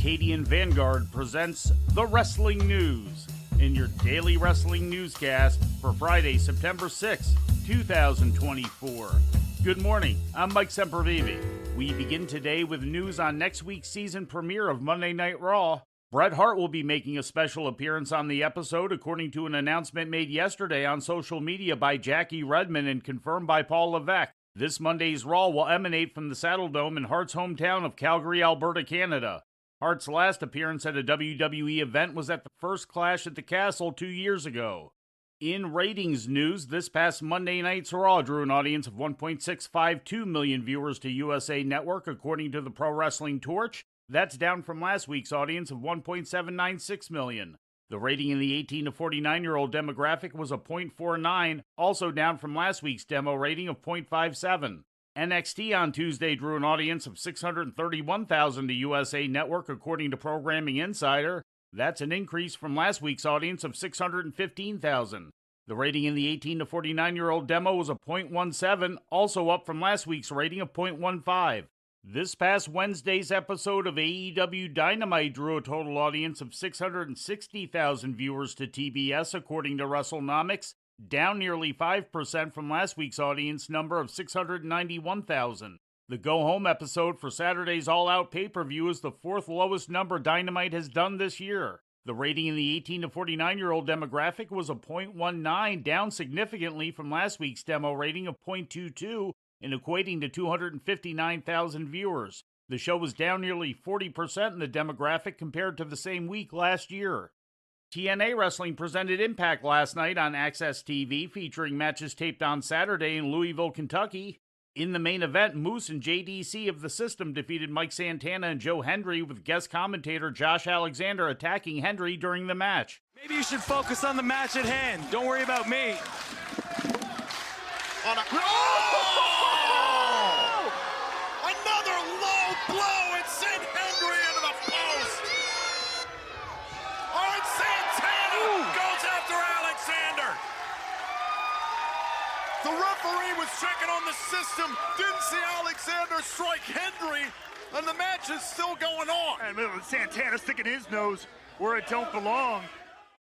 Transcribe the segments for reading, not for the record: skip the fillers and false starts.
Arcadian Vanguard presents The Wrestling News in your daily wrestling newscast for Friday, September 6, 2024. Good morning, I'm Mike Sempervive. We begin today with news on next week's season premiere of Monday Night Raw. Bret Hart will be making a special appearance on the episode, according to an announcement made yesterday on social media by Jackie Redmond and confirmed by Paul Levesque. This Monday's Raw will emanate from the Saddle Dome in Hart's hometown of Calgary, Alberta, Canada. Hart's last appearance at a WWE event was at the first Clash at the Castle 2 years ago. In ratings news, this past Monday night's Raw drew an audience of 1.652 million viewers to USA Network, according to the Pro Wrestling Torch. That's down from last week's audience of 1.796 million. The rating in the 18 to 49-year-old demographic was a .49, also down from last week's demo rating of .57. NXT on Tuesday drew an audience of 631,000 to USA Network, according to Programming Insider. That's an increase from last week's audience of 615,000. The rating in the 18 to 49-year-old demo was a .17, also up from last week's rating of .15. This past Wednesday's episode of AEW Dynamite drew a total audience of 660,000 viewers to TBS, according to WrestleNomics, down nearly 5% from last week's audience number of 691,000. The go-home episode for Saturday's All-Out pay-per-view is the fourth lowest number Dynamite has done this year. The rating in the 18 to 49-year-old demographic was a .19, down significantly from last week's demo rating of .22 and equating to 259,000 viewers. The show was down nearly 40% in the demographic compared to the same week last year. TNA Wrestling presented Impact last night on Access TV, featuring matches taped on Saturday in Louisville, Kentucky. In the main event, Moose and JDC of the System defeated Mike Santana and Joe Hendry, with guest commentator Josh Alexander attacking Hendry during the match. Maybe you should focus on the match at hand. Don't worry about me. Another low blow and sent Hendry into the post. Oh, and Santana goes after Alexander. The referee was checking on the System, didn't see Alexander strike Hendry, and the match is still going on. And Santana sticking his nose where it don't belong.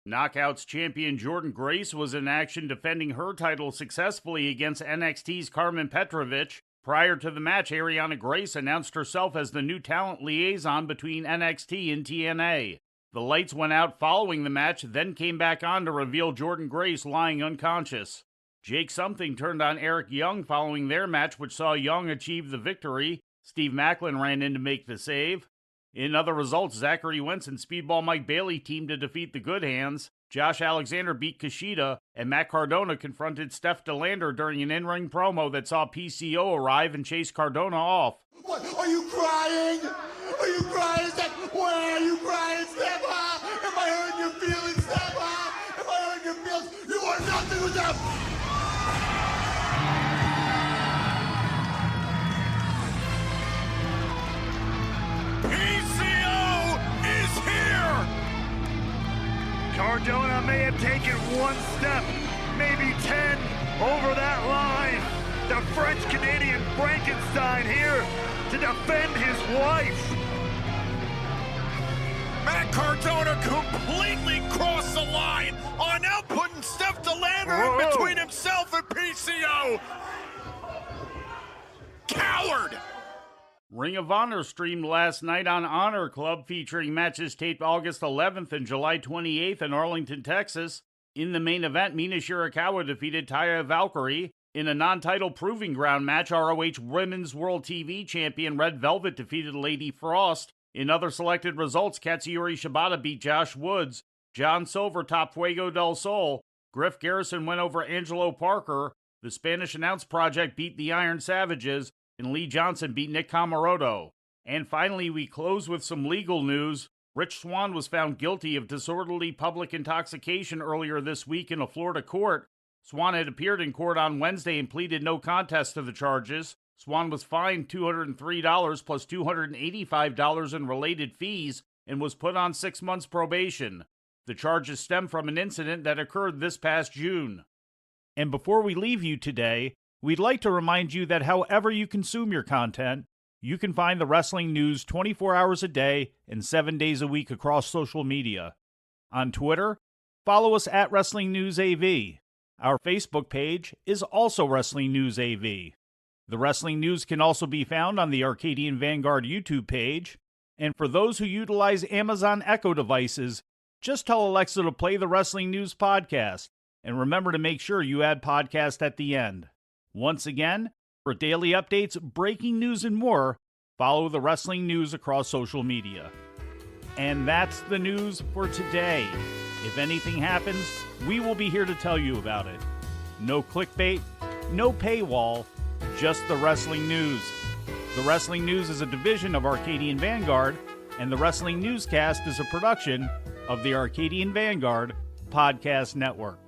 Knockouts champion Jordynne Grace was in action defending her title successfully against NXT's Carmen Petrovic. Prior to the match, Ariana Grace announced herself as the new talent liaison between NXT and TNA. The lights went out following the match, then came back on to reveal Jordynne Grace lying unconscious. Jake Something turned on Eric Young following their match, which saw Young achieve the victory. Steve Maclin ran in to make the save. In other results, Zachary Wentz and Speedball Mike Bailey teamed to defeat the Good Hands. Josh Alexander beat Kushida, and Matt Cardona confronted Steph DeLander during an in-ring promo that saw PCO arrive and chase Cardona off. What? Are you crying? Are you crying, Steph? Why are you crying, Steph? Am I hurting your feelings, Steph? Am I hurting your feelings? You are nothing with them. Cardona may have taken one step, maybe 10, over that line. The French-Canadian Frankenstein here to defend his wife. Matt Cardona completely crossed the line on now putting Steph DeLander in between himself and PCO. Coward! Ring of Honor streamed last night on Honor Club, featuring matches taped August 11th and July 28th in Arlington, Texas. In the main event, Mina Shirakawa defeated Taya Valkyrie. In a non-title proving ground match, ROH Women's World TV Champion Red Velvet defeated Lady Frost. In other selected results, Katsuyori Shibata beat Josh Woods. John Silver topped Fuego del Sol. Griff Garrison went over Angelo Parker. The Spanish Announce Project beat the Iron Savages, and Lee Johnson beat Nick Camaroto. And finally, we close with some legal news. Rich Swann was found guilty of disorderly public intoxication earlier this week in a Florida court. Swann had appeared in court on Wednesday and pleaded no contest to the charges. Swann was fined $203 plus $285 in related fees and was put on 6 months probation. The charges stem from an incident that occurred this past June. And before we leave you today, we'd like to remind you that however you consume your content, You can find the wrestling news 24 hours a day and 7 days a week across social media. On Twitter, follow us at Wrestling News AV. Our Facebook page is also Wrestling News AV. The Wrestling News can also be found on the Arcadian Vanguard YouTube page. And for those who utilize Amazon Echo devices, just tell Alexa to play the Wrestling News podcast. And remember to make sure you add podcast at the end. Once again, for daily updates, breaking news, and more, follow the Wrestling News across social media. And that's the news for today. If anything happens, we will be here to tell you about it. No clickbait, no paywall, just the Wrestling News. The Wrestling News is a division of Arcadian Vanguard, and the Wrestling Newscast is a production of the Arcadian Vanguard Podcast Network.